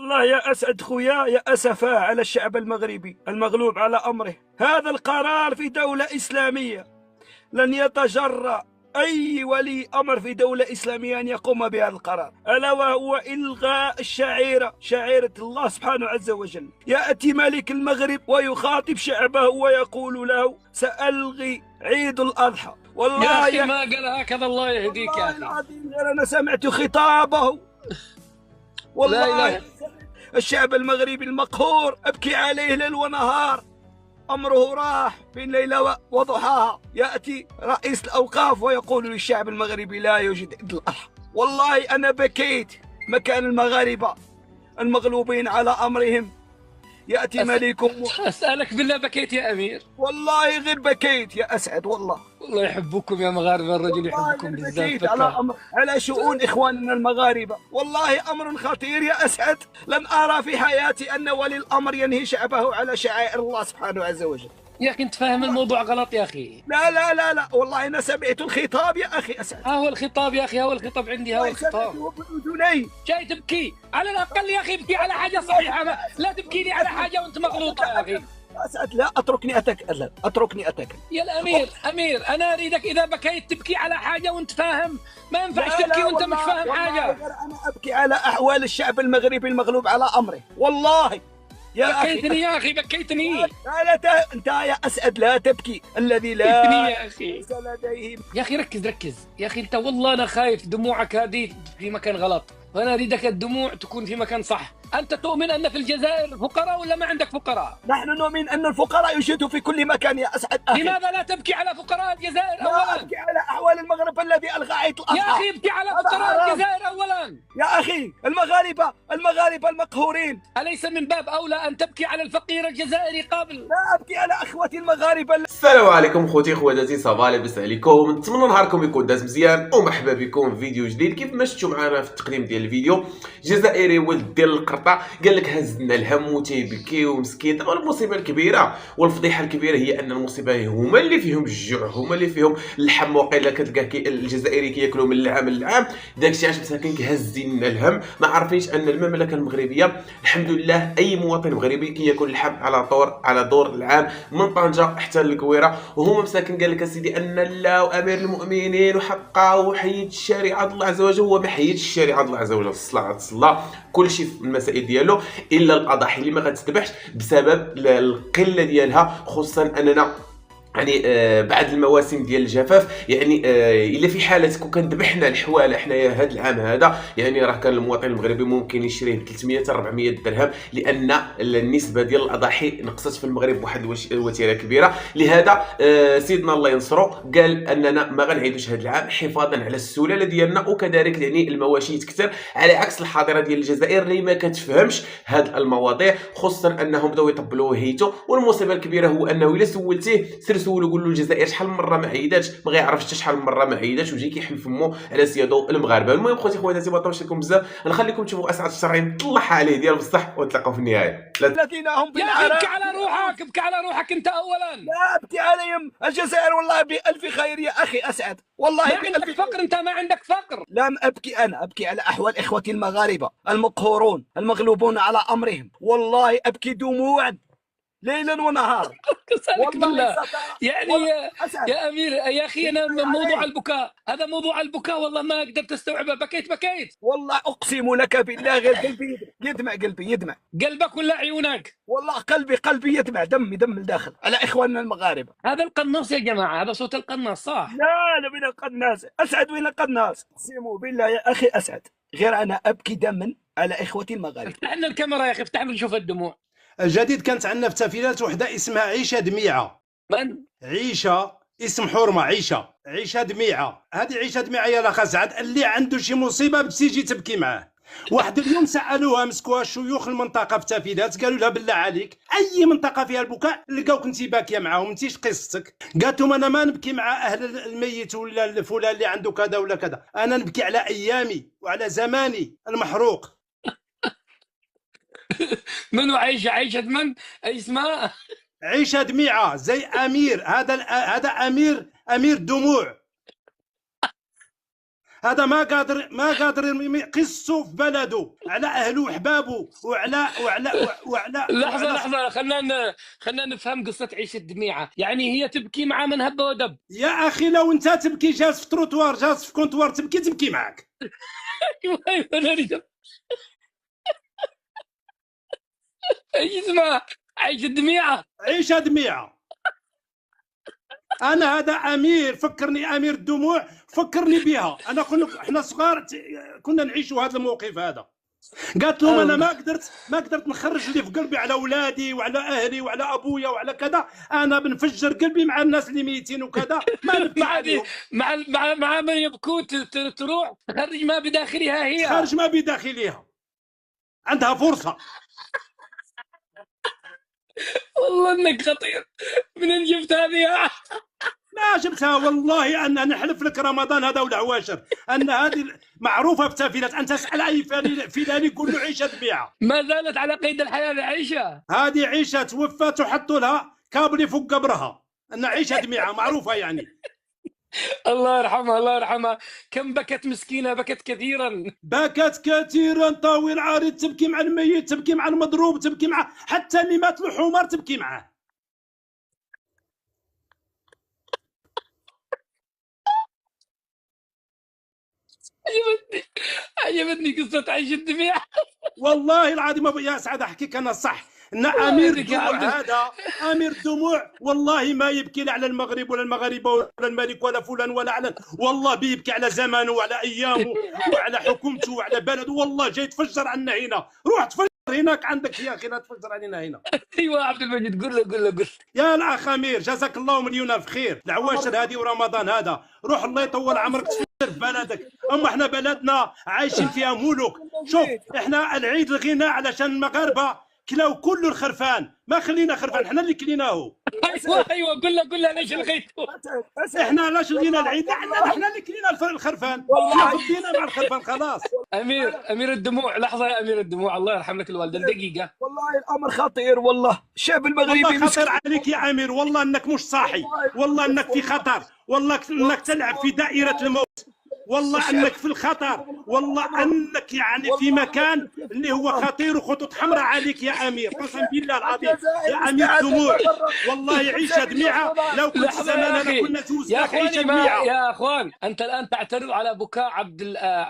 والله يا أسعد خويا، يا أسفا على الشعب المغربي المغلوب على أمره. هذا القرار في دولة إسلامية لن يتجرأ أي ولي أمر في دولة إسلامية أن يقوم بهذا القرار، ألا وهو إلغاء الشعيرة، شعيرة الله سبحانه عز وجل. يأتي ملك المغرب ويخاطب شعبه ويقول له سألغي عيد الأضحى. يا والله أخي ما قال هكذا، الله يهديك يا والله أخي. العظيم غير أنا سمعت خطابه. لا والله إله. الشعب المغربي المقهور أبكي عليه ليل ونهار. أمره راح بين ليلة وضحاها. يأتي رئيس الأوقاف ويقول للشعب المغربي لا يوجد عيد الأضحى. والله أنا بكيت مكان المغاربة المغلوبين على أمرهم. يأتي ملكهم أسألك بالله، بكيت يا أمير؟ والله غير بكيت يا أسعد. والله والله يحبكم يا مغاربة، الرجل يحبكم غير بزاف. بكيت على شؤون إخواننا المغاربة. والله أمر خطير يا أسعد. لن أرى في حياتي أن ولي الأمر ينهي شعبه على شعائر الله سبحانه عز وجل. يا أخي أنت فاهم الموضوع غلط يا أخي. لا لا لا لا، والله أنا سمعت الخطاب يا أخي أسعد. ها هو الخطاب يا أخي، ها هو الخطاب عندي، ها هو الخطاب. سمعته بأذني. جاي تبكي على الأقل يا أخي، ابكي على حاجة صحيحة، لا تبكي لي على حاجة وأنت مغلوطة يا أخي. أسعد لا، أتركني أتكلم، أتركني أتكلم. يا الأمير، أمير أنا أريدك إذا بكيت تبكي على حاجة وأنت فاهم، ما ينفعش تبكي وأنت مش فاهم حاجة. أنا أبكي على أحوال الشعب المغربي المغلوب على أمره. والله يا أخي بكيتني يا أخي، بكيتني. لا أنت يا أسعد لا تبكي. الذي لا بكيتني يا أخي. ليس لديه. يا أخي ركز ركز يا أخي، أنت والله أنا خايف دموعك هذه في مكان غلط، وأنا أريدك الدموع تكون في مكان صح. أنت تؤمن أن في الجزائر فقراء ولا ما عندك فقراء؟ نحن نؤمن أن الفقراء يوجدوا في كل مكان يا أسعد أخي. لماذا لا تبكي على فقراء الجزائر لا أولا؟ أبكي على أحوال المغرب الذي ألغى عيد الأضحى. يا أخي ابكي على فقراء الجزائر أولا. يا أخي المغاربة المقهورين. أليس من باب أولى أن تبكي على الفقير الجزائري قبل؟ لا أبكي على أخوتي المغاربة. السلام عليكم خوتي خواتاتي، صافا لاباس عليكم؟ نتمنى نهاركم يكون داز مزيان، ومرحبا بكم في فيديو جديد. كيف ما شفتوا معنا في التقديم ديال الفيديو، جزائري ولد ديال القرطه قال لك هزنا الهم وتيبكي ومسكين. طبعا المصيبه الكبيره والفضيحه الكبيره هي ان المصيبه هما اللي فيهم الجوع، هما اللي فيهم اللحم. وقيلا كتلقى الجزائري كياكلوا من العام للعام. داكشي علاش مساكن كهزين الهم، ما عارفينش ان المملكه المغربيه الحمد لله اي مواطن مغربي كياكل اللحم على دور العام من طنجه حتى الكويره. وهما مساكن قال لك اسيدي ان الله وامير المؤمنين وحقه وحيد الشريعه الله عز وجل. هو ما حيدش الشريعه الله عز وجل، الصلاه صلى كل شيء في المسائل ديالو الا الاضاحي اللي ما غتذبحش بسبب القله ديالها، خصوصا اننا يعني بعد المواسم ديال الجفاف. يعني الا في حاله كون كنذبحنا الحواله حنايا هذا العام هذا، يعني راه كان المواطن المغربي ممكن يشريه ب 300 400 درهم، لان النسبه ديال الاضاحي نقصت في المغرب بواحد الوتيره كبيره. لهذا سيدنا الله ينصرو قال اننا ما غنعيدوش هذا العام حفاظا على السلاله ديالنا، وكذلك يعني المواشي تكثر، على عكس الحاضره ديال الجزائر اللي ما كتفهمش هذه المواضيع، خصوصا انهم بداو يطبلوا هيتو. والمصيبه الكبيره هو انه الا سولتيه سولو قول له الجزائر شحال من مره ما عيداتش، ما غيعرفش حتى شحال من مره ما عيداتش، ويجي كيحل فمو على سيادو المغاربه. المهم خوتي خواتاتي ما طولش لكم بزاف، نخليكم تشوفوا اسعد الشرايين طلعها عليه ديال بصح، ونتلاقاو في النهايه. الذين هم يا أخي ابكي على روحك، ابكي على روحك أنت أولا. لا أبكي عليهم. الجزائر والله بألف خير يا أخي أسعد، والله ما عندك فقر، أنت ما عندك فقر. لم أبكي، أنا أبكي على أحوال إخوتي المغاربة المقهورون المغلوبون على أمرهم. والله أبكي دموعا ليلا ونهارا. والله بالله يعني أسعد. يا أمير يا أخي، أنا موضوع البكاء هذا، موضوع البكاء والله ما قدرت أستوعبه. بكيت والله أقسم لك بالله غير قلبي يدمع، قلبي يدمع. قلبك ولا عيونك؟ والله قلبي يدمع، دمي دم الداخل على إخواننا المغاربة. هذا القناص يا جماعة، هذا صوت القناص صح؟ لا وين القناص أسعد، وين القناص؟ اقسم بالله يا أخي أسعد غير أنا أبكي دما على إخوتي المغاربة. افتح لنا الكاميرا يا أخي، افتح لنا نشوف الدموع. الجديد كانت عندنا في تافيلات وحده اسمها عيشه دميعه. من؟ عيشه اسم حرمه، عيشه دميعه. هذه عيشه دميعه يا الاخ سعد اللي عنده شي مصيبه بتيجي تبكي معاه. واحد اليوم سالوها مسكوها شيوخ المنطقه في تافيلات، قالوا لها بالله عليك اي منطقه فيها البكاء لقاوك انت باكيه معاهم، انت اش قصتك؟ قالت لهم انا ما نبكي مع اهل الميت ولا الفلان اللي عنده كذا ولا كذا، انا نبكي على ايامي وعلى زماني المحروق. منو عيشة؟ عيشة من؟ أي اسمها؟ عيشه دميعه زي امير. هذا امير دموع. هذا ما قادر قصه في بلده على اهله وحبابه وعلى لحظة خلنا نفهم قصة عيشة دميعة. يعني هي تبكي مع من هب ودب. يا اخي لو انت تبكي جالس في تروتوار جالس في كونتوار تبكي معك. أيوة أنا أريد ايش اسمها؟ عيشة دميعة. عيشه دميعه. انا هذا امير فكرني امير الدموع فكرني بها. انا احنا صغار كنا نعيشوا هذا الموقف هذا. قالت لهم انا ما قدرت نخرج اللي في قلبي على اولادي وعلى اهلي وعلى ابويا وعلى كذا. انا بنفجر قلبي مع الناس اللي ميتين وكذا ما نبكي عليهم. مع من يبكون تروح تخرج ما بداخلها هي. خارج ما بداخلها. عندها فرصه. والله انك خطير. منين جبت هذه؟ ما جبتها والله. أن نحلف لك رمضان هذا والعواشر أن هذه معروفة في تافيلات. أنت تسأل أي فلان يقول له عيشة دميعة. ما زالت على قيد الحياة عيشة. هذه عيشة توفت وحطوا لها كابل فوق قبرها أن عيشة دميعة معروفة يعني. الله يرحمها الله يرحمها. كم بكت مسكينة، بكت كثيرا. بكت كثيرا طويل عريض. تبكي مع الميت، تبكي مع المضروب، تبكي مع حتى اللي مات له حمار تبكي معه. عجبتني قصة عيش الدميع. والله العظيم يا سعد احكيك انا الصح ان امير الدموع هذا امير الدموع والله ما يبكي لا على المغرب ولا المغاربه ولا الملك ولا فلان ولا علان. والله بيبكي على زمانه وعلى ايامه وعلى حكومته وعلى بلده. والله جاي تفجر عنا هنا. روح تفجر هناك عندك يا اخي لا تفجر علينا هنا. ايوه عبد المجيد قول له يا الاخ امير جزاك الله مليون الف خير. العواشر هذه ورمضان هذا روح الله يطول عمرك تفجر في بلدك. اما احنا بلدنا عايشين فيها ملوك. شوف احنا العيد لغينا علشان المغاربه كلاو كله الخرفان. ما خلينا خرفان احنا اللي كليناه. ايوه قول له ليش لغيته. احنا علاش لغينا العيد؟ احنا اللي كلينا الخرفان. فضينا مع الخرفان خلاص. امير الدموع. لحظه يا امير الدموع الله يرحم لك الوالده دقيقه. والله الامر خطير. والله الشعب المغربي والله خطر عليك يا امير. والله انك مش صاحي. والله انك في خطر. والله انك تلعب في دائره الموت. والله انك في الخطر. والله انك يعني في مكان اللي هو خطير وخطوط حمراء عليك يا امير. قسم بالله العظيم يا امير دموع. والله عيشه دميعه. لو كنت زماننا كنا جوز يا عيشه اخواني دميعه. يا اخوان انت الان تعترض على بكاء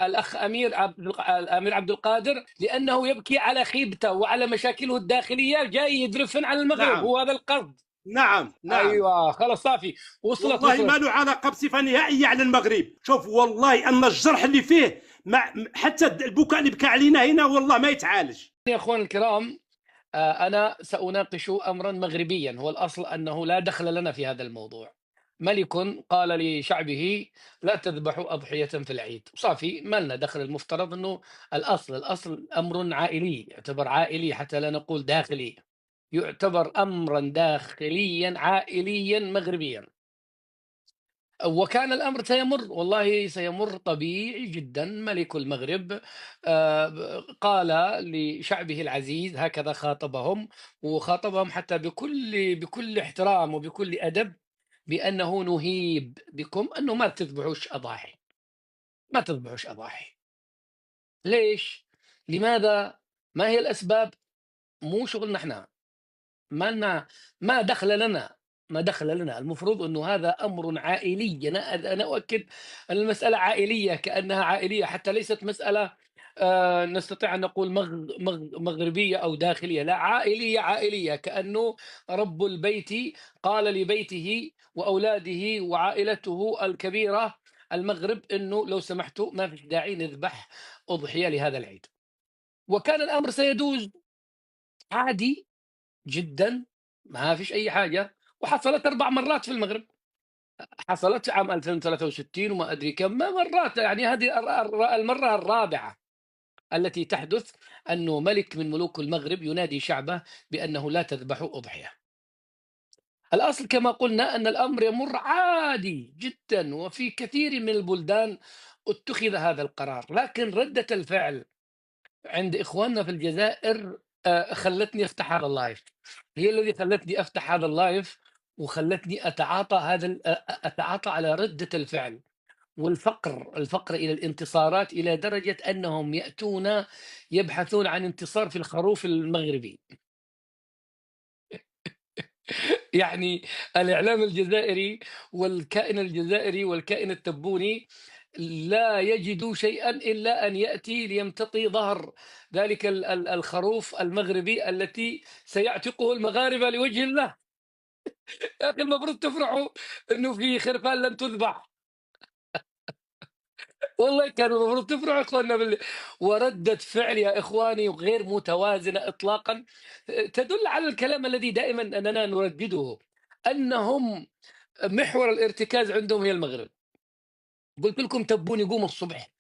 الاخ الامير عبد القادر لانه يبكي على خيبته وعلى مشاكله الداخليه جاي يدرفن على المغرب. نعم. هو هذا القصد. نعم ايوه خلاص صافي وصلت. والله ما له علاقه بصفه نهائيه على المغرب. شوف والله ان الجرح اللي فيه حتى البكاء اللي بكى علينا هنا والله ما يتعالج. يا اخوان الكرام انا ساناقش امرا مغربيا. هو الاصل انه لا دخل لنا في هذا الموضوع. ملك قال لشعبه لا تذبحوا اضحيه في العيد. صافي ما لنا دخل. المفترض انه الاصل امر عائلي، يعتبر عائلي حتى لا نقول داخلي. يعتبر امرا داخليا عائليا مغربيا. وكان الامر سيمر والله سيمر طبيعي جدا. ملك المغرب قال لشعبه العزيز هكذا خاطبهم، وخاطبهم حتى بكل احترام وبكل ادب بانه نهيب بكم انه ما تذبحوش اضاحي. ما تذبحوش اضاحي. ليش؟ لماذا؟ ما هي الاسباب؟ مو شغلنا احنا. ما دخل لنا. ما دخل لنا. المفروض انه هذا امر عائلي. انا اؤكد ان المساله عائليه كانها عائليه حتى ليست مساله نستطيع ان نقول مغربيه او داخليه. لا، عائليه كانه رب البيت قال لبيته واولاده وعائلته الكبيره المغرب انه لو سمحتوا ما فيش داعي نذبح اضحيه لهذا العيد. وكان الامر سيدوز عادي جدا ما فيش اي حاجه. وحصلت 4 مرات في المغرب. حصلت عام 2063 وما ادري كم مرات. يعني هذه المره الرابعه التي تحدث انه ملك من ملوك المغرب ينادي شعبه بانه لا تذبحوا اضحيه. الاصل كما قلنا ان الامر يمر عادي جدا وفي كثير من البلدان اتخذ هذا القرار. لكن رده الفعل عند اخواننا في الجزائر خلتني افتح هذا اللايف. هي الذي خلتني افتح هذا اللايف وخلتني اتعاطى على رده الفعل الفقر إلى الانتصارات إلى درجة أنهم يأتون يبحثون عن انتصار في الخروف المغربي. يعني الإعلام الجزائري والكائن الجزائري والكائن التبوني لا يجدوا شيئا إلا أن يأتي ليمتطي ظهر ذلك الخروف المغربي التي سيعتقه المغاربة لوجه الله. يا أخي المفروض تفرحوا أنه في خرفان لم تذبح، والله كانوا المفروض تفرحوا إخواننا وردة فعل يا إخواني غير متوازنة إطلاقا، تدل على الكلام الذي دائما أننا نردده، أنهم محور الارتكاز عندهم هي المغرب. قلت لكم تبون يقوموا الصبح،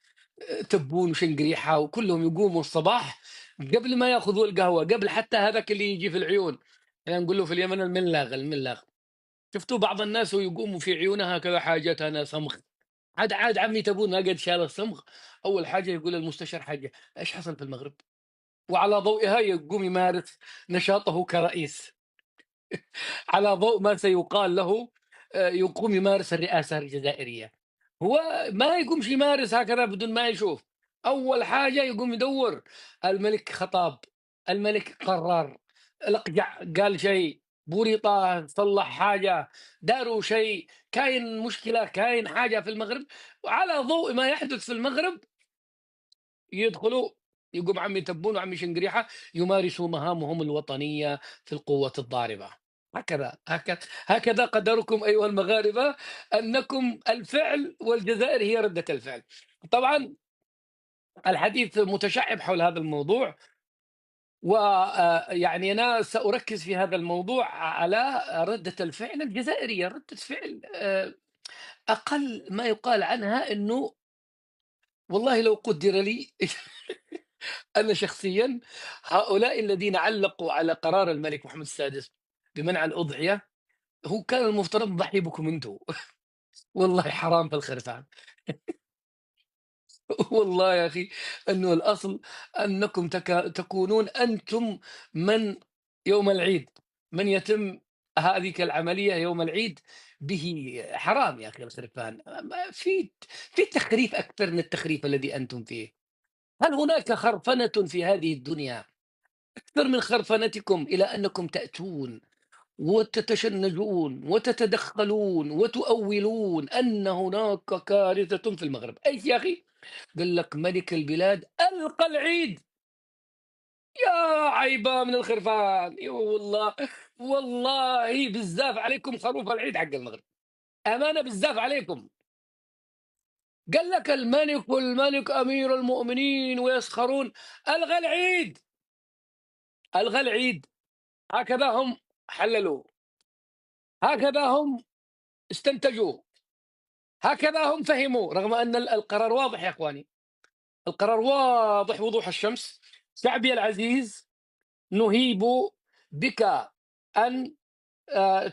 تبون وشنقريحة وكلهم يقوموا الصباح قبل ما ياخذوا القهوة، قبل حتى هذاك اللي يجي في العيون، يعني نقول له في اليمن الملاغ. شفتوا بعض الناس ويقوموا في عيونها كذا حاجات أنا صمغ، عاد عمي تبون ما قد شال الصمغ، أول حاجة يقول المستشار حاجة إيش حصل في المغرب، وعلى ضوئها يقوم يمارس نشاطه كرئيس. على ضوء ما سيقال له يقوم يمارس الرئاسة الجزائرية. هو ما يقومش يمارس هكذا بدون ما يشوف، أول حاجة يقوم يدور الملك خطاب، الملك قرر، الأقجع قال شيء، بوريطة صلح حاجة، داروا شيء، كاين مشكلة، كاين حاجة في المغرب، وعلى ضوء ما يحدث في المغرب يدخلوا، يقوم عمي تبون وعمي شنقريحة يمارسوا مهامهم الوطنية في القوة الضاربة. هكذا قدركم أيها المغاربة، أنكم الفعل والجزائر هي ردة الفعل. طبعا الحديث متشعب حول هذا الموضوع، ويعني أنا سأركز في هذا الموضوع على ردة الفعل الجزائرية، ردة فعل أقل ما يقال عنها أنه والله لو قدر لي أنا شخصيا هؤلاء الذين علقوا على قرار الملك محمد السادس بمنع الأضحية، هو كان المفترض نضحي بكم انتم. والله حرام في الخرفان. والله يا أخي أنه الأصل أنكم تكونون أنتم من يوم العيد من يتم هذه العملية يوم العيد به. حرام يا أخي الخرفان، في تخريف أكثر من التخريف الذي أنتم فيه. هل هناك خرفنة في هذه الدنيا أكثر من خرفنتكم إلى أنكم تأتون وتتشنجون وتتدخلون وتؤولون أن هناك كارثة في المغرب؟ أي يا أخي قال لك ملك البلاد ألقى العيد، يا عيبة من الخرفان. والله والله بزاف عليكم خروف العيد حق المغرب، أمانة بزاف عليكم. قال لك الملك أمير المؤمنين ويسخرون، ألغى العيد، ألغى العيد. هكذا هم حللوا، هكذا هم استنتجوا، هكذا هم فهموا، رغم أن القرار واضح يا أخواني، القرار واضح وضوح الشمس. شعبي العزيز، نهيب بك أن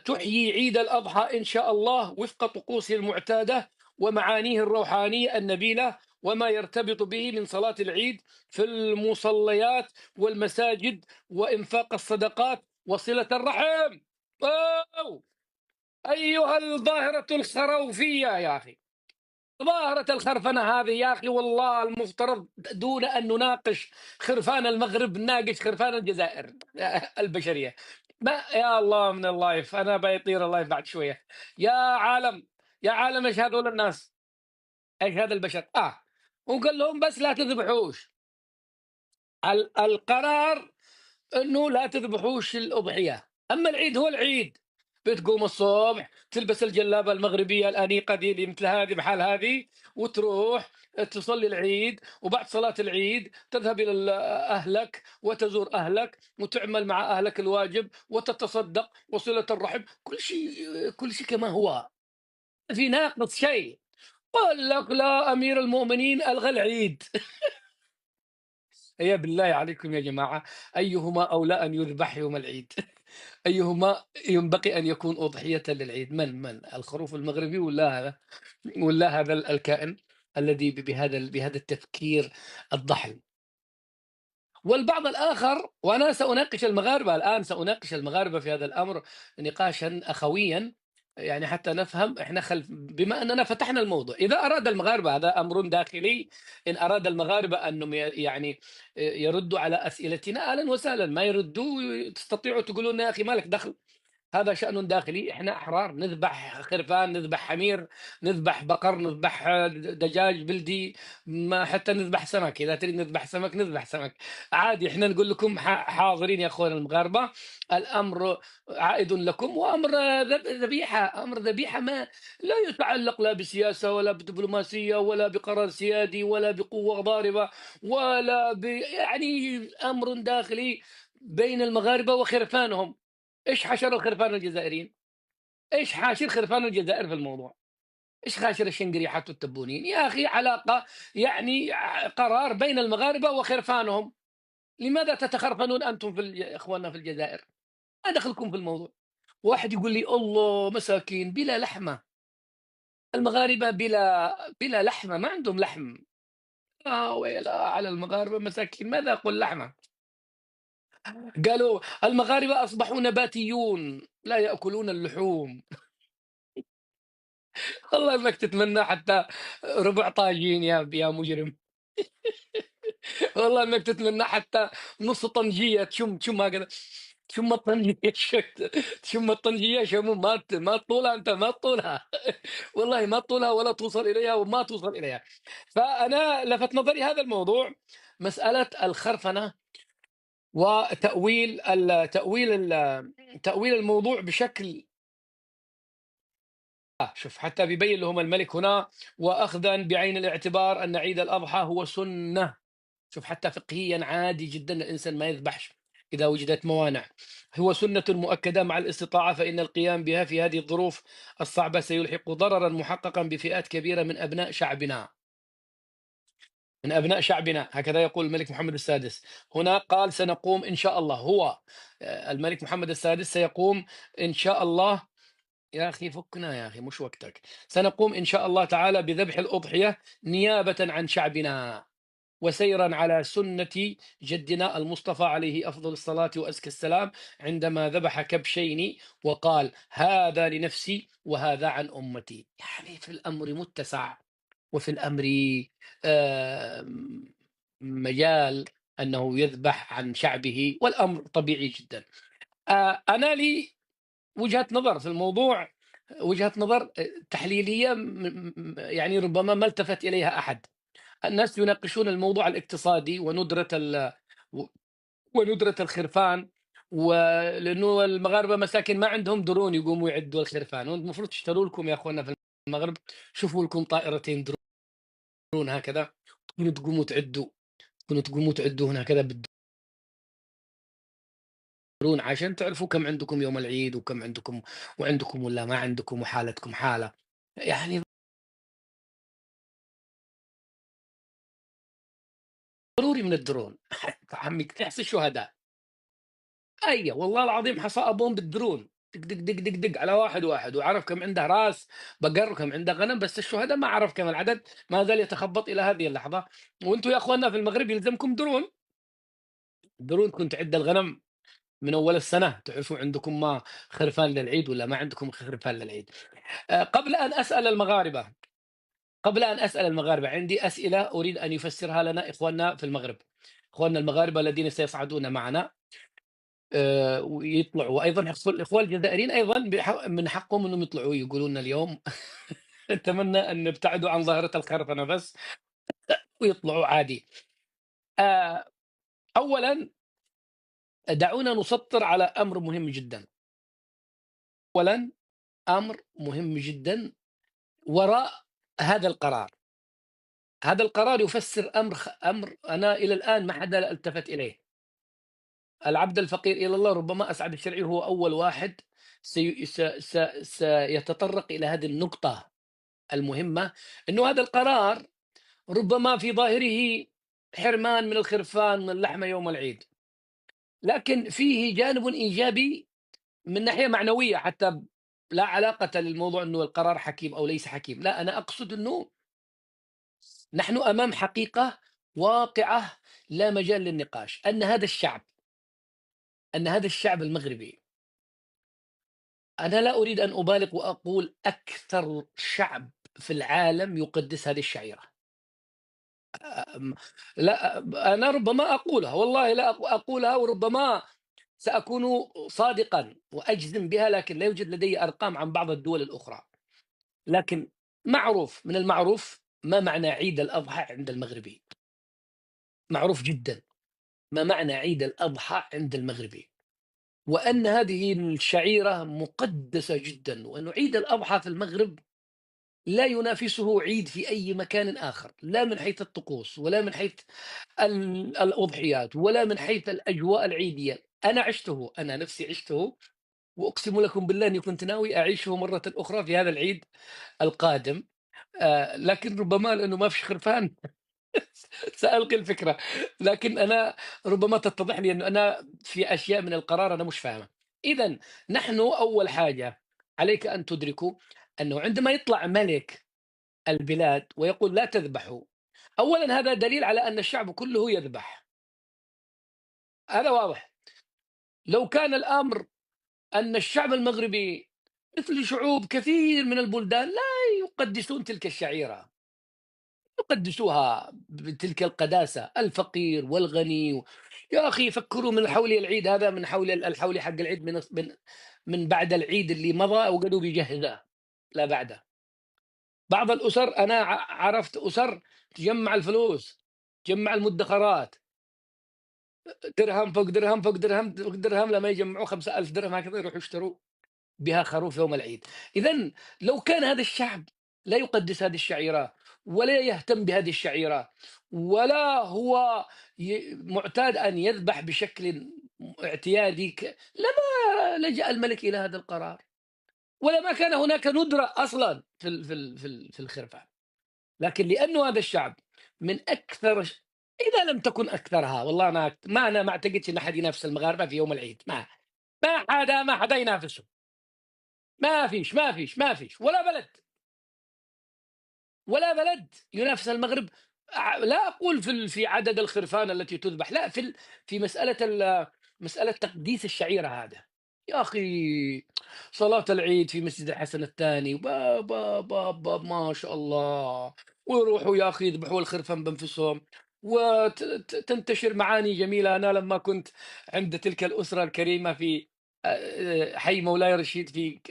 تحيي عيد الأضحى إن شاء الله وفق طقوسه المعتادة ومعانيه الروحانية النبيلة وما يرتبط به من صلاة العيد في المصليات والمساجد وإنفاق الصدقات وصلة الرحم. أوه! أيها الظاهرة الخروفية يا أخي، ظاهرة الخرفنة هذه يا أخي، والله المفترض دون أن نناقش خرفان المغرب نناقش خرفان الجزائر البشرية. ما يا الله من اللايف، أنا بيطير اللايف بعد شوية. يا عالم، يا عالم إيش هذول الناس، إيش هذا البشر. وقال لهم بس لا تذبحوش، القرار انه لا تذبحوش الاضحيه، اما العيد هو العيد، بتقوم الصبح تلبس الجلابه المغربيه الانيقه دي اللي مثل هذه بحال هذه، وتروح تصلي العيد، وبعد صلاه العيد تذهب الى اهلك وتزور اهلك وتعمل مع اهلك الواجب وتتصدق وصله الرحم، كل شيء كما هو، في ناقص شيء. قال لك لا امير المؤمنين الغى العيد. يا بالله عليكم يا جماعة، أيهما أولى أن يذبح يوم العيد؟ أيهما ينبغي أن يكون أضحية للعيد؟ من الخروف المغربي ولا هذا الكائن الذي بهذا التفكير الضحل؟ والبعض الآخر، وأنا سأناقش المغاربة الآن، سأناقش المغاربة في هذا الأمر نقاشا أخويا، يعني حتى نفهم إحنا بما أننا فتحنا الموضوع، إذا أراد المغاربة، هذا أمر داخلي، إن أراد المغاربة أنهم يعني يردوا على أسئلتنا أهلا وسهلا، ما يردوا تستطيعوا تقولوا لنا يا أخي مالك دخل، هذا شأن داخلي. إحنا أحرار نذبح خرفان، نذبح حمير، نذبح بقر، نذبح دجاج بلدي، ما حتى نذبح سمك، إذا تريد نذبح سمك نذبح سمك عادي. إحنا نقول لكم حاضرين يا أخوان المغاربة، الأمر عائد لكم، وأمر ذبيحة، أمر ذبيحة ما لا يتعلق لا بسياسة ولا بدبلوماسية ولا بقرار سيادي ولا بقوة ضاربة ولا يعني أمر داخلي بين المغاربة وخرفانهم. ايش حشروا الخرفان الجزائريين؟ ايش حاشر خرفان الجزائر في الموضوع؟ ايش خاشر الشنقريحات والتبونين؟ يا اخي علاقه، يعني قرار بين المغاربه وخرفانهم. لماذا تتخرفنون انتم اخواننا في الجزائر؟ ما دخلكم في الموضوع. واحد يقول لي الله مساكين بلا لحمه، المغاربه بلا لحمه، ما عندهم لحم. ويلا على المغاربه مساكين، ماذا اقول لحمه؟ قالوا المغاربه اصبحوا نباتيون لا ياكلون اللحوم. والله انك تتمنى حتى ربع طاجين يا مجرم. والله انك تتمنى حتى نص طنجيه، تشم هكذا، تشم الطنجيه تشم الطنجيه شم، ما تطولها، انت ما تطولها. والله ما تطولها ولا توصل اليها وما توصل اليها. فانا لفت نظري هذا الموضوع، مساله الخرفنه وتاويل تاويل الموضوع بشكل. شوف حتى بيبين لهم الملك هنا، واخذا بعين الاعتبار ان عيد الاضحى هو سنه. شوف حتى فقهيا عادي جدا الانسان ما يذبحش اذا وجدت موانع، هو سنه مؤكده مع الاستطاعه، فان القيام بها في هذه الظروف الصعبه سيلحق ضررا محققا بفئات كبيره من ابناء شعبنا، من ابناء شعبنا، هكذا يقول الملك محمد السادس. هنا قال سنقوم ان شاء الله، هو الملك محمد السادس سيقوم ان شاء الله. يا أخي فكنا يا أخي، مش وقتك. سنقوم إن شاء الله تعالى بذبح الأضحية نيابة عن شعبنا، وسيرا على سنة جدنا المصطفى عليه أفضل الصلاة وأزكى السلام، عندما ذبح كبشين وقال هذا لنفسي وهذا عن أمتي. يعني في الأمر متسع، وفي الأمر مجال أنه يذبح عن شعبه، والأمر طبيعي جدا. أنا لي وجهة نظر في الموضوع، وجهة نظر تحليلية يعني ربما ما التفت إليها أحد. الناس يناقشون الموضوع الاقتصادي و- وندرة الخرفان، ولأنه المغاربة مساكن ما عندهم درون يقوموا يعدوا الخرفان، والمفروض تشتروا لكم يا أخوانا في المغرب، شوفوا لكم طائرتين درون هكذا، تقوموا تعدوا هكذا بالدرون، عشان تعرفوا كم عندكم يوم العيد وكم عندكم، وعندكم ولا ما عندكم، وحالتكم حالة. يعني ضروري من الدرون. عمي تحس الشهداء، اي والله العظيم حصى ابوهم بالدرون، دق دق دق دق دق على واحد واحد، وعرف كم عنده راس بقر وكم عنده غنم، بس الشهداء ما عرف كم العدد، ما زال يتخبط الى هذه اللحظه. وانتم يا اخواننا في المغرب يلزمكم درون، درون كنت عد الغنم من اول السنه، تعرفوا عندكم ما خرفان للعيد ولا ما عندكم خرفان للعيد. قبل ان اسال المغاربه عندي اسئله اريد ان يفسرها لنا اخواننا في المغرب، اخواننا المغاربه الذين سيصعدون معنا ويطلعوا، وايضا الاخوان الجزائريين ايضا من حقهم انهم يطلعوا يقولوا لنا اليوم. اتمنى ان نبتعدوا عن ظاهره الخرفنه بس، ويطلعوا عادي. آه، اولا دعونا نسطر على امر مهم جدا، اولا امر مهم جدا وراء هذا القرار. هذا القرار يفسر امر انا الى الان ما حدا التفت اليه. العبد الفقير الى الله ربما اسعد الشرعي هو اول واحد سيتطرق الى هذه النقطه المهمة، أنه هذا القرار ربما في ظاهره حرمان من الخرفان من اللحمة يوم العيد، لكن فيه جانب إيجابي من ناحية معنوية، حتى لا علاقة للموضوع أنه القرار حكيم أو ليس حكيم، لا أنا أقصد أنه نحن أمام حقيقة واقعة لا مجال للنقاش، أن هذا الشعب المغربي أنا لا أريد أن أبالغ وأقول أكثر شعب في العالم يقدّس هذه الشعيرة. آمم، لا أنا ربما أقولها، والله لا أقولها، وربما سأكون صادقًا وأجزم بها، لكن لا يوجد لدي أرقام عن بعض الدول الأخرى. لكن معروف، من المعروف ما معنى عيد الأضحى عند المغربي، معروف جدًا ما معنى عيد الأضحى عند المغربي، وأن هذه الشعيرة مقدسة جدًا، وأنه عيد الأضحى في المغرب لا ينافسه عيد في أي مكان آخر، لا من حيث الطقوس، ولا من حيث الأضحيات، ولا من حيث الأجواء العيدية. أنا عشته، أنا نفسي عشته، وأقسم لكم بالله إني كنت ناوي أعيشه مرةً أخرى في هذا العيد القادم. لكن ربما لأنه ما فيش خرفان سألقي الفكرة، لكن أنا ربما تتضح لي أنه أنا في أشياء من القرار أنا مش فاهمها. إذًا نحن أول حاجة عليك أن تدركوا أنه عندما يطلع ملك البلاد ويقول لا تذبحوا، أولًا هذا دليل على أن الشعب كله يذبح، هذا واضح. لو كان الأمر أن الشعب المغربي مثل شعوب كثير من البلدان لا يقدسون تلك الشعيرة، يقدسوها بتلك القداسة، الفقير والغني يا أخي فكروا من حولي العيد هذا، من حول الحولي حق العيد من بعد العيد اللي مضى وقالوا بيجهزه، لا بعده. بعض الأسر أنا عرفت أسر تجمّع الفلوس، تجمّع المدخرات، درهم فوق درهم فوق درهم فوق درهم، لما يجمعوا 5000 درهم هكذا يروحوا يشتروا بها خروف يوم العيد. إذًا لو كان هذا الشعب لا يقدّس هذه الشعيرة، ولا يهتم بهذه الشعيرة، ولا هو مُعتاد أن يذبح بشكل اعتيادي لما لجأ الملك إلى هذا القرار، ولما كان هناك ندرة أصلًا في الخرفان. لكن لأنه هذا الشعب من أكثر إذا لم تكن أكثرها، والله أنا ما أعتقدش إن أحد ينافس المغاربة في يوم العيد، ما حدا ينافسهم. ما فيش ولا بلد ينافس المغرب. لا أقول في عدد الخرفان التي تُذبح، لأ في مسألة مسألة تقديس الشعيرة هذا. يا أخي صلاة العيد في مسجد الحسن الثاني ما شاء الله، ويروحوا يا أخي يذبحوا الخرفان بأنفسهم، تنتشر معاني جميلة. أنا لما كنت عند تلك الأسرة الكريمة في حي مولاي رشيد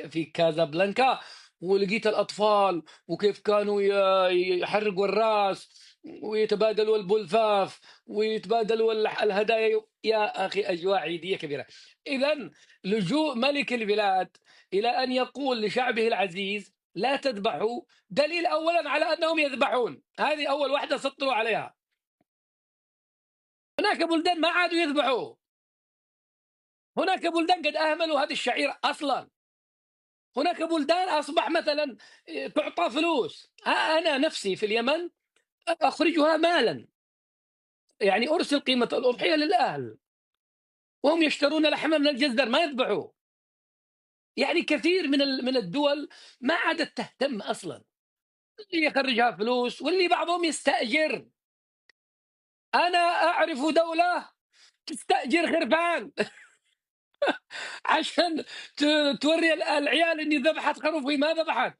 في كازابلانكا، ولقيت الأطفال وكيف كانوا يحرقوا الراس ويتبادلوا البلفاف ويتبادلوا الهدايا. يا أخي أجواء عيدية كبيرة. إذا لجوء ملك البلاد إلى أن يقول لشعبه العزيز لا تذبحوا دليل أولا على أنهم يذبحون، هذه أول واحدة سطروا عليها. هناك بلدان ما عادوا يذبحوا، هناك بلدان قد أهملوا هذه الشعيرة أصلا، هناك بلدان أصبح مثلا تعطى فلوس. أنا نفسي في اليمن أخرجها مالا، يعني أرسل قيمة الأضحية للأهل وهم يشترون لحما من الجزر ما يذبحوا. يعني كثير من الدول ما عادت تهتم أصلا، اللي يخرجها فلوس واللي بعضهم يستأجر. أنا أعرف دولة تستأجر خرفان عشان توري العيال إني ذبحت خروف وهي ما ذبحت.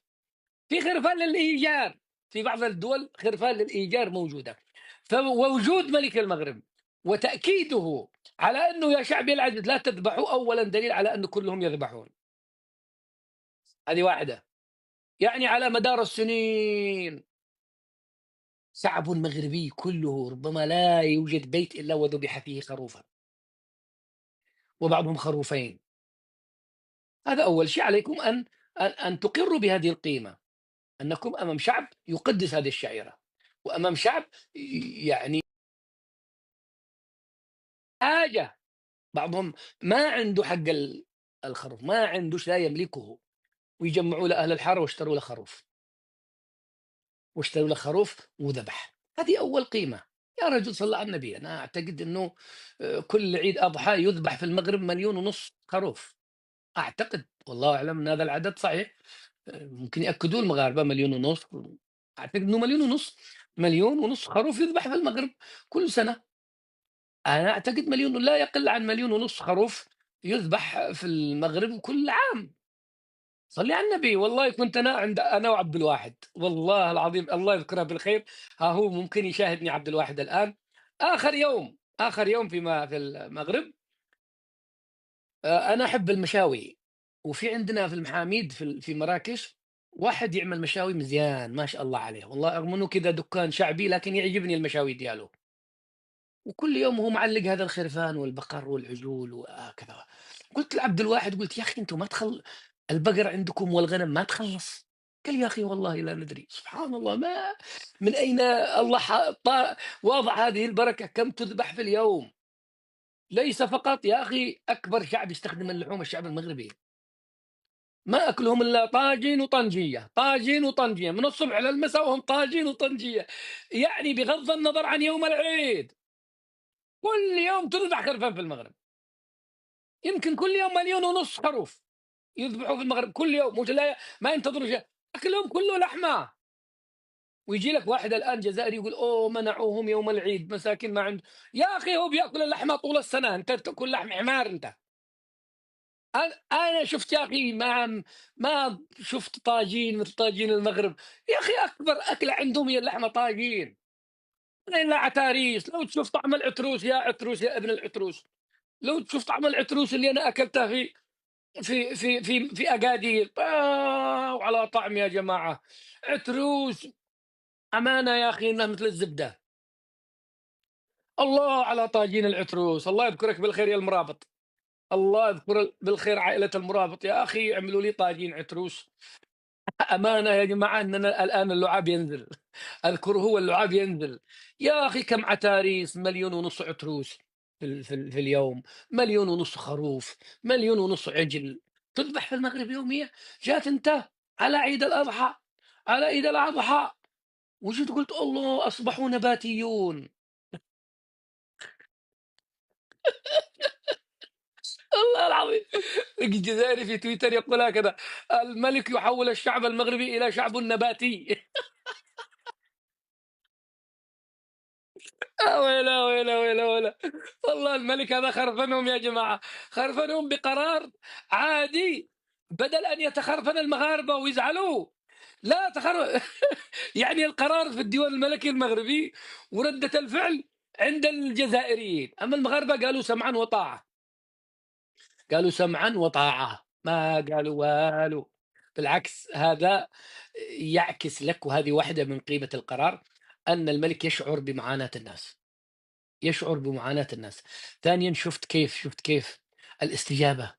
في خرفان للإيجار، في بعض الدول خرفان للإيجار موجودة. فوجود ملك المغرب وتأكيده على أنه يا شعبي العزيز لا تذبحوا، أولا دليل على أن كلهم يذبحون، هذه واحدة. يعني على مدار السنين شعب مغربي كله ربما لا يوجد بيت إلا وذبح فيه خروفا، وبعضهم خروفين. هذا أول شيء عليكم أن تقروا بهذه القيمة، أنكم أمام شعب يقدس هذه الشعيرة، وأمام شعب يعني حاجة. بعضهم ما عنده حق الخروف، ما عندوش، لا يملكه، ويجمعوا له أهل الحارة واشتروا له خروف وذبح. هذه أول قيمة. يا رجل صلى على النبي، أنا أعتقد أنه كل عيد أضحى يذبح في المغرب 1,500,000 خروف، أعتقد، والله أعلم أن هذا العدد صحيح. ممكن يأكدوه المغاربة 1,500,000. أعتقد أنه 1,500,000، 1,500,000 خروف يذبح في المغرب كل سنة. أنا أعتقد لا يقل عن 1,500,000 خروف يذبح في المغرب كل عام. صلي على النبي. والله كنت أنا وعبد الواحد، والله العظيم الله يذكره بالخير. ها هو ممكن يشاهدني عبد الواحد الآن. آخر يوم في المغرب. أنا أحب المشاوي، وفي عندنا في المحاميد في مراكش واحد يعمل مشاوي مزيان ما شاء الله عليه، والله رغم إنه كذا دكان شعبي لكن يعجبني المشاوي دياله. وكل يوم هو معلق هذا الخرفان والبقر والعجول وكذا. قلت لعبد الواحد، قلت يا أخي أنتم ما البقر عندكم والغنم ما تخلص. قال يا أخي والله لا ندري، سبحان الله، ما من أين الله واضع هذه البركة. كم تذبح في اليوم؟ ليس فقط يا أخي، أكبر شعب يستخدم اللحوم الشعب المغربي، ما أكلهم إلا طاجين وطنجية، طاجين وطنجية من الصبح للمساء، وهم طاجين وطنجية. يعني بغض النظر عن يوم العيد، كل يوم تذبح خرفان في المغرب. يمكن كل يوم 1,500,000 خروف يذبحوا في المغرب كل يوم، مش لا ما ينتظروا شيء، أكلهم كله لحمة. ويجي لك واحد الآن جزائري يقول أوه منعوهم يوم العيد مساكين ما عنده. يا أخي هو بياكل اللحمة طول السنة، أنت تاكل لحم حمار أنت. أنا شفت يا أخي ما شفت طاجين مثل طاجين المغرب. يا أخي أكبر أكلة عندهم هي اللحمة طاجين، إلا عتاريس. لو تشوف طعم العتروس يا عتروس يا ابن العتروس، لو تشوف طعم العتروس اللي أنا أكلته في أكادير، وعلى طعم يا جماعة. عتروس أمانة يا أخي إنها مثل الزبدة. الله على طاجين العتروس، الله يذكرك بالخير يا المرابط، الله يذكر بالخير عائلة المرابط. يا أخي اعملوا لي طاجين عتروس. أمانة يا جماعة إننا الآن اللعاب ينزل، أذكره هو اللعاب ينزل. يا أخي كم عتاريس، 1,500,000 عتروس في اليوم، 1,500,000 خروف، 1,500,000 عجل تذبح في المغرب يوميا. جات أنت على عيد الأضحى، على عيد الأضحى وجيت قلت الله أصبحوا نباتيون. الله العظيم. الجزائري في تويتر يقول هكذا: الملك يحول الشعب المغربي إلى شعب نباتي. ويلا ويلا ويلا ويلا. والله الملك هذا خرفنهم يا جماعة، خرفنهم بقرار عادي، بدل أن يتخرفن المغاربة ويزعلوا. لا يعني القرار في الديوان الملكي المغربي، وردة الفعل عند الجزائريين. أما المغاربة قالوا سمعا وطاعة، قالوا سمعا وطاعة، ما قالوا والو. بالعكس هذا يعكس لك، وهذه واحدة من قيمة القرار، أن الملك يشعر بمعاناة الناس، يشعر بمعاناة الناس. ثانيا شفت كيف الاستجابة.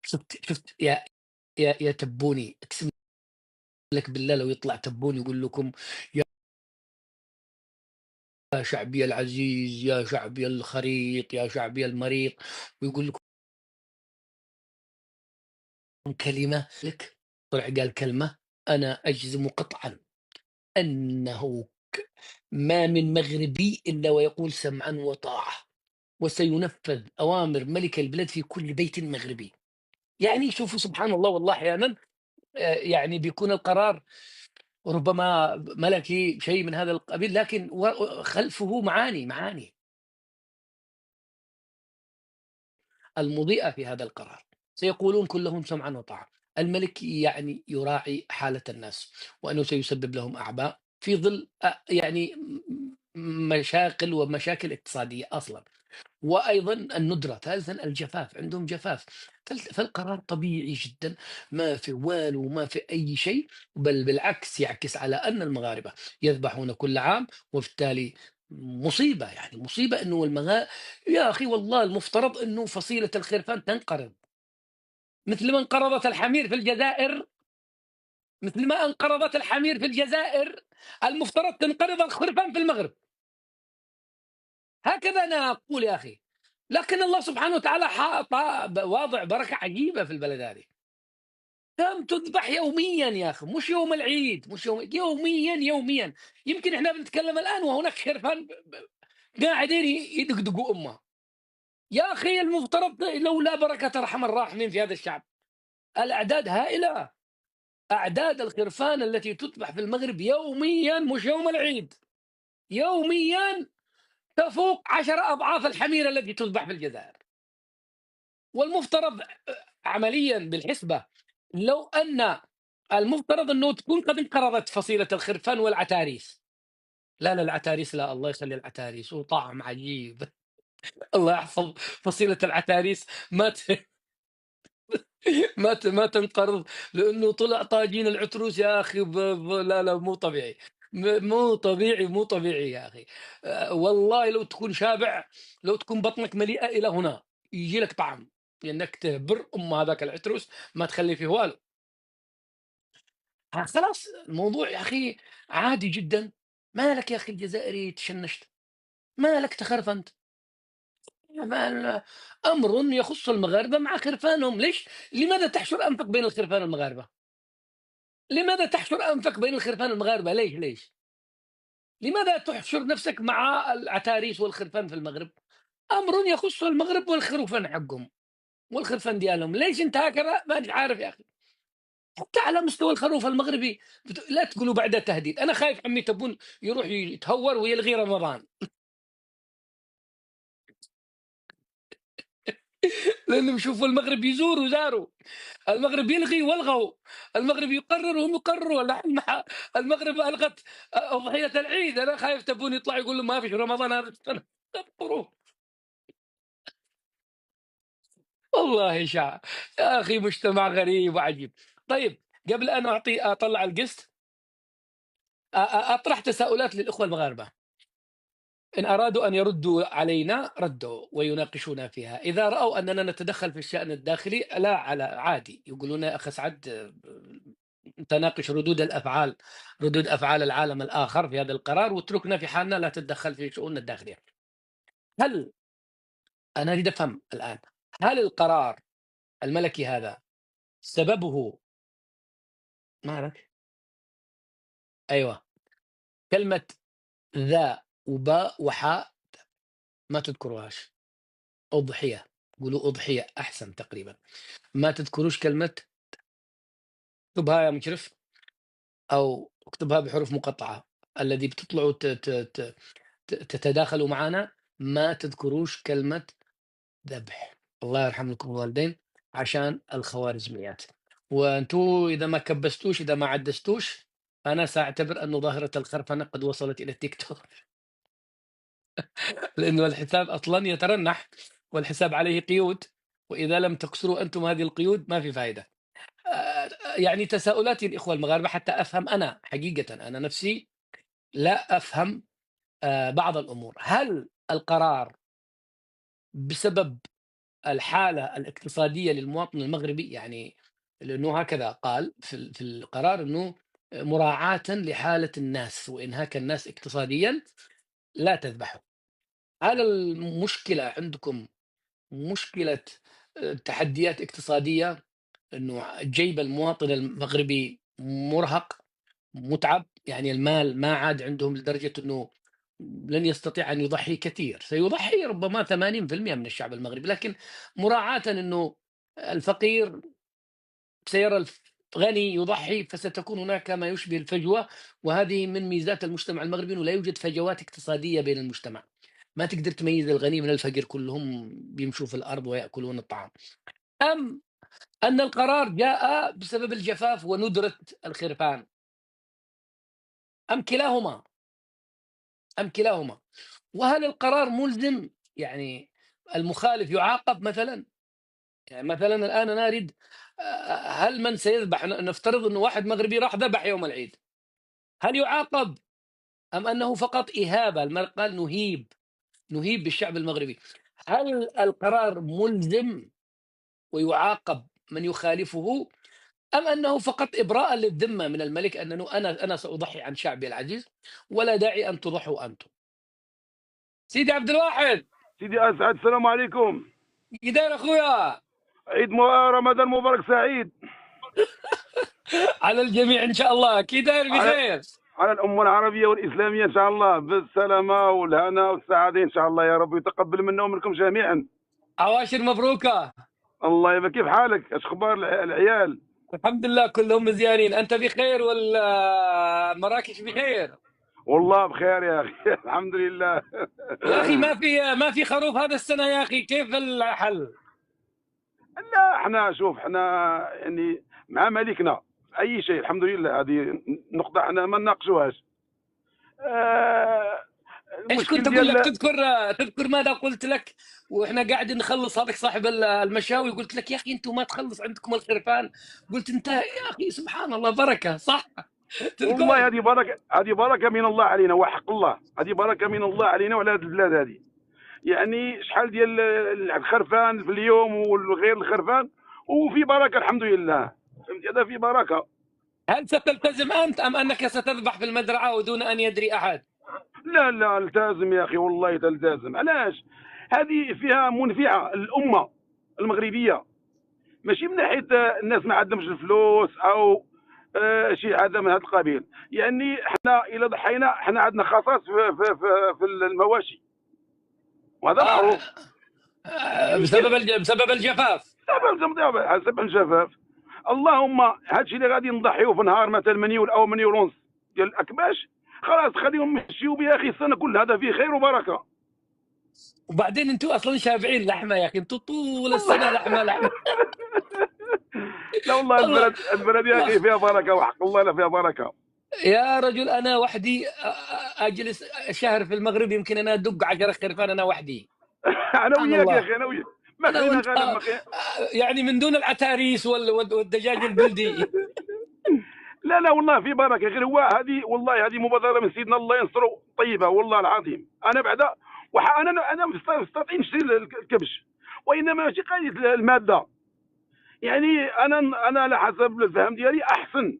شفت يا تبوني، اقسم لك بالله لو يطلع تبوني يقول لكم يا شعبي العزيز، يا شعبي الخريط، يا شعبي المريض، ويقول لكم كلمة لك، طلع قال كلمة أنا أجزم قطعا أنه ما من مغربي إلا ويقول سمعا وطاعة، وسينفذ أوامر ملك البلاد في كل بيت مغربي. يعني شوفوا سبحان الله، والله أحيانا يعني بيكون القرار ربما ملكي شيء من هذا القبيل، لكن خلفه معاني المضيئة في هذا القرار. سيقولون كلهم سمعا وطاعة. الملك يعني يراعي حالة الناس، وأنه سيسبب لهم أعباء في ظل يعني مشاكل اقتصادية أصلا، وأيضا الندرة. ثالثا الجفاف، عندهم جفاف. فالقرار طبيعي جدا، ما في والو وما في أي شيء، بل بالعكس يعكس على أن المغاربة يذبحون كل عام، وبالتالي مصيبة، يعني مصيبة أنه يا أخي والله المفترض أنه فصيلة الخرفان تنقرض، مثل ما انقرضت الحمير في الجزائر، مثل ما انقرضت الحمير في الجزائر، المفترض تنقرض الخرفان في المغرب. هكذا أنا أقول يا أخي. لكن الله سبحانه وتعالى واضع بركة عجيبة في البلد هذه. كم تذبح يوميا يا أخي، مش يوم العيد، مش يوميا. يمكن إحنا بنتكلم الآن وهناك خرفان قاعدين يدقدقوا أمها. يا أخي المفترض لولا بركة أرحم الراحمين في هذا الشعب، الأعداد هائلة. أعداد الخرفان التي تذبح في المغرب يوميا، مش يوم العيد، يوميا تفوق 10 أضعاف الحمير التي تذبح في الجزائر. والمفترض عمليا بالحسبة لو أن المفترض أنه تكون قد انقرضت فصيلة الخرفان والعتاريس. لا، لا العتاريس لا، الله يخلي العتاريس وطعم عجيب. الله يحفظ فصيلة العتاريس ما ت ما تنقرض، لأنه طلع طاجين العتروس يا أخي لا، لا مو طبيعي، مو طبيعي، مو طبيعي يا أخي. والله لو تكون شابع، لو تكون بطنك مليئة إلى هنا، ييجي لك طعم، لأنك تهبر هذاك العتروس ما تخلي فيه والو. خلاص الموضوع يا أخي عادي جدًا. مالك يا أخي الجزائري تشنشت، مالك تخرفنت. أمر يخص المغاربة مع خرفانهم. لماذا تحشر أنفك بين الخرفان المغاربة؟ لماذا تحشر أنفك بين الخرفان المغاربة؟ ليش؟ لماذا تحشر نفسك مع العتاريس والخرفان في المغرب؟ أمر يخص المغرب والخرفان حقهم والخرفان ديالهم. ليش أنت هكذا؟ ماني عارف يا أخي. حتى على مستوى الخروف المغربي لا تقولوا بعد تهديد. أنا خايف عمي تبون يروح يتهور ويلغي رمضان. لأنهم يشوفوا المغرب يزور وزاروا، المغرب يلغي والغوا، المغرب يقرر وهم يقرروا. المغرب ألغت أضحية العيد. أنا خايف تبون يطلع يقول ما فيش رمضان هذا السنة. اذكروا والله يا أخي مجتمع غريب وعجيب. طيب قبل أن أطلع القسط، أطرح تساؤلات للإخوة المغاربة. إن أرادوا أن يردوا علينا ردوا ويناقشونا فيها. إذا رأوا أننا نتدخل في الشأن الداخلي لا، على عادي يقولون يا أخ سعد تناقش ردود أفعال العالم الآخر في هذا القرار، واتركنا في حالنا لا تتدخل في شؤوننا الداخلية. هل أنا أريد أفهم الآن، هل القرار الملكي هذا سببه ما أعرف أيوه كلمة ذا وباء وحاء ما تذكروهاش. أضحية، قولوا أضحية أحسن تقريبا. ما تذكروش كلمة. اكتبها يا مشرف أو اكتبها بحروف مقطعة، الذي بتطلعوا تتداخلوا معنا. ما تذكروش كلمة ذبح. الله يرحم لكم الوالدين عشان الخوارزميات. وانتو إذا ما كبستوش، إذا ما عدستوش، أنا سأعتبر أن ظاهرة الخرفنة قد وصلت إلى التيك توك. لأنه الحساب أصلا يترنح والحساب عليه قيود، وإذا لم تكسروا أنتم هذه القيود ما في فائدة. يعني تساؤلاتي الإخوة المغاربة حتى أفهم. أنا حقيقة أنا نفسي لا أفهم بعض الأمور. هل القرار بسبب الحالة الاقتصادية للمواطن المغربي؟ يعني لأنه هكذا قال في القرار أنه مراعاة لحالة الناس وإنهاك الناس اقتصاديا لا تذبحوا. هل المشكلة عندكم مشكلة تحديات اقتصادية، أنه جيب المواطن المغربي مرهق متعب، يعني المال ما عاد عندهم لدرجة أنه لن يستطيع أن يضحي كثير. سيضحي ربما 80% من الشعب المغربي، لكن مراعاة أنه الفقير سيرى الغني يضحي، فستكون هناك ما يشبه الفجوة. وهذه من ميزات المجتمع المغربي، أنه لا يوجد فجوات اقتصادية بين المجتمع. ما تقدر تميز الغني من الفقير، كلهم بيمشوا في الأرض ويأكلون الطعام. أم أن القرار جاء بسبب الجفاف وندرة الخرفان؟ أم كلاهما؟ وهل القرار ملزم؟ يعني المخالف يعاقب مثلا؟ يعني مثلا الآن أنا أريد هل من سيذبح، نفترض أنه واحد مغربي راح ذبح يوم العيد، هل يعاقب أم أنه فقط إهابة؟ المرء قال نهيب بالشعب المغربي. هل القرار ملزم ويعاقب من يخالفه، أم أنه فقط إبراء للذمة من الملك أنه أنا سأضحي عن شعبي العزيز ولا داعي أن تضحوا أنتم؟ سيدي عبد الواحد، سيدي أسعد، السلام عليكم. كي داير أخويا؟ رمضان مبارك سعيد على الجميع إن شاء الله. كي داير بخير؟ على الأمة العربية والإسلامية إن شاء الله بالسلامة والهنا والسعادة إن شاء الله، يا رب يتقبل منا ومنكم جميعا. عواشر مبروكة. الله يبارك. كيف حالك؟ ايش اخبار العيال؟ الحمد لله كلهم مزيانين. أنت بخير ولا مراكش بخير؟ والله بخير يا اخي الحمد لله. يا أخي ما في خروف هذا السنة يا أخي، كيف الحل؟ لا احنا شوف، احنا يعني مع ملكنا اي شيء. الحمد لله. هذه نقطه احنا ما نناقشوهاش. ايش المشكل كنت اقول لك؟ ديال تذكر ماذا قلت لك واحنا قاعدين نخلص؟ هذاك صاحب المشاوي قلت لك يا اخي انتم ما تخلص عندكم الخرفان. قلت انت يا اخي سبحان الله بركه، صح؟ والله تذكر؟ هذه بركه من الله علينا وحق الله. هذه بركه من الله علينا وعلى هذه البلاد هذه. يعني شحال ديال الخرفان في اليوم وغير الخرفان وفي بركه الحمد لله. فهمتي؟ هذا في بركه. هل ستلتزم انت ام انك ستذبح في المزرعه ودون ان يدري احد؟ لا لا التزم يا اخي والله تلتزم. علاش؟ هذه فيها منفعه الامه المغربيه، ماشي من ناحيه الناس ما عندهمش الفلوس او شي حاجه من هذا القبيل. يعني احنا الا ضحينا احنا عندنا خصاص في المواشي وهذا آه معروف. بسبب الجفاف. سبب الجفاف. اللهم هادشي اللي غادي نضحيو في نهار مثلا منيول او منيول ونص ديال الاكباش، خلاص خليهم يمشيو بها اخي السنه كلها. هذا فيه خير وبركه. وبعدين انتم اصلا شابعين لحمه يا اخي، انتم طول السنه لحمه. لا والله والله البلد يا اخي فيها بركه وحق الله لا فيها بركه. يا رجل انا وحدي اجلس شهر في المغرب يمكن انا ادق 10 خرفان انا وحدي. انا سبحان وياك يا الله. اخي انا وياك. ما انا خلينا وانت غالب يعني من دون العتاريس والدجاج البلدي. لا لا والله في بركه. غير هو هذه والله هذه مبادره من سيدنا الله ينصره طيبه والله العظيم. انا بعدا انا مستطيع نشري الكبش، وانما ماشي قضيه الماده. يعني انا على حسب الفهم ديالي احسن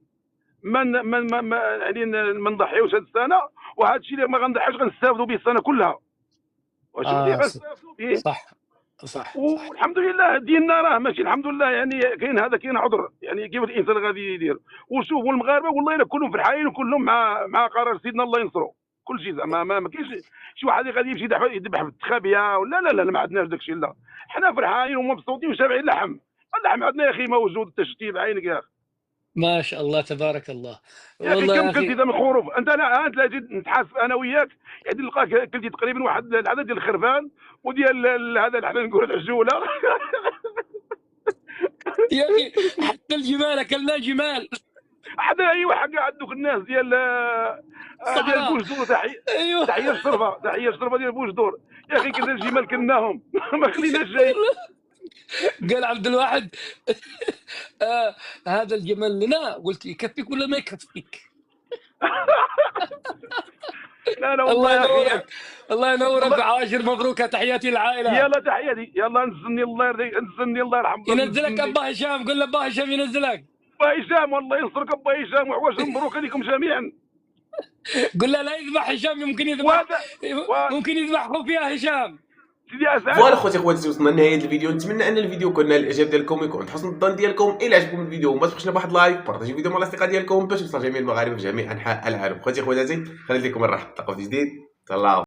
يعني ما نضحيوش هذه السنه، وهذا الشيء اللي ما غنضحيوش غنستافدوا به السنه كلها. واش اللي غنستافدوا به؟ صح. والحمد لله ديننا راه ماشي الحمد لله. يعني كاين عذر يعني كيف الانسان غادي يدير. وشوفوا المغاربه والله الا كلهم فرحانين وكلهم مع قرار سيدنا الله ينصرو. كل شيء زعما ما كاينش شي واحد غادي يمشي يذبح في التخابيه ولا لا ما عندناش داك الشيء. لا حنا فرحانين ومبسوطين وشابعين اللحم عندنا يا اخي موجود التشتي بعينك يا اخي. ما شاء الله تبارك الله. يا اخي والله كم يا كلتي اخي من الخروف انت؟ لا جيت نتحاسب انا وياك يعني نلقاك كلتي تقريبا واحد العدد ديال الخرفان وديال هذا اللي حنا نقولوا العجوله. يا اخي حتى الجمال اكلنا جمال. حتى ايوا حق عندك الناس ديال صحراء. بوجدور. ايوه تحيه الشرفه ديال بوجدور يا اخي. كنا الجمال كلناهم ما خليناش شيء. قال عبد الواحد هذا الجمل لنا. قلت يكفيك ولا ما يكفيك؟ لا والله يا اخي. الله ينورك وعاشر مبروك. تحياتي للعائله. يلا تحياتي. يلا نزلني الله يرضيك. نزلني الله يرحمك. ينزلك ابا هشام. قول له ابا هشام ينزلك. ابا هشام والله ينصرك ابا هشام وعواش مبروك عليكم جميعا. قول له لا يذبح هشام. ممكن يذبح خوفيا هشام. سيدي اسعد. فوالا خوتي خواتاتي وصلنا لنهايه الفيديو. نتمنى ان الفيديو يكون نال الاعجاب ديالكم، يكون حسن الظن ديالكم. الى عجبكم الفيديو ما تبخلوش بواحد لايك، بارطاجيو الفيديو مع الاصدقاء ديالكم باش يوصل جميع المغاربه في جميع انحاء العالم. خوتي خواتاتي خليت لكم الراحه. نتلاقاو في جديد. تهلاو.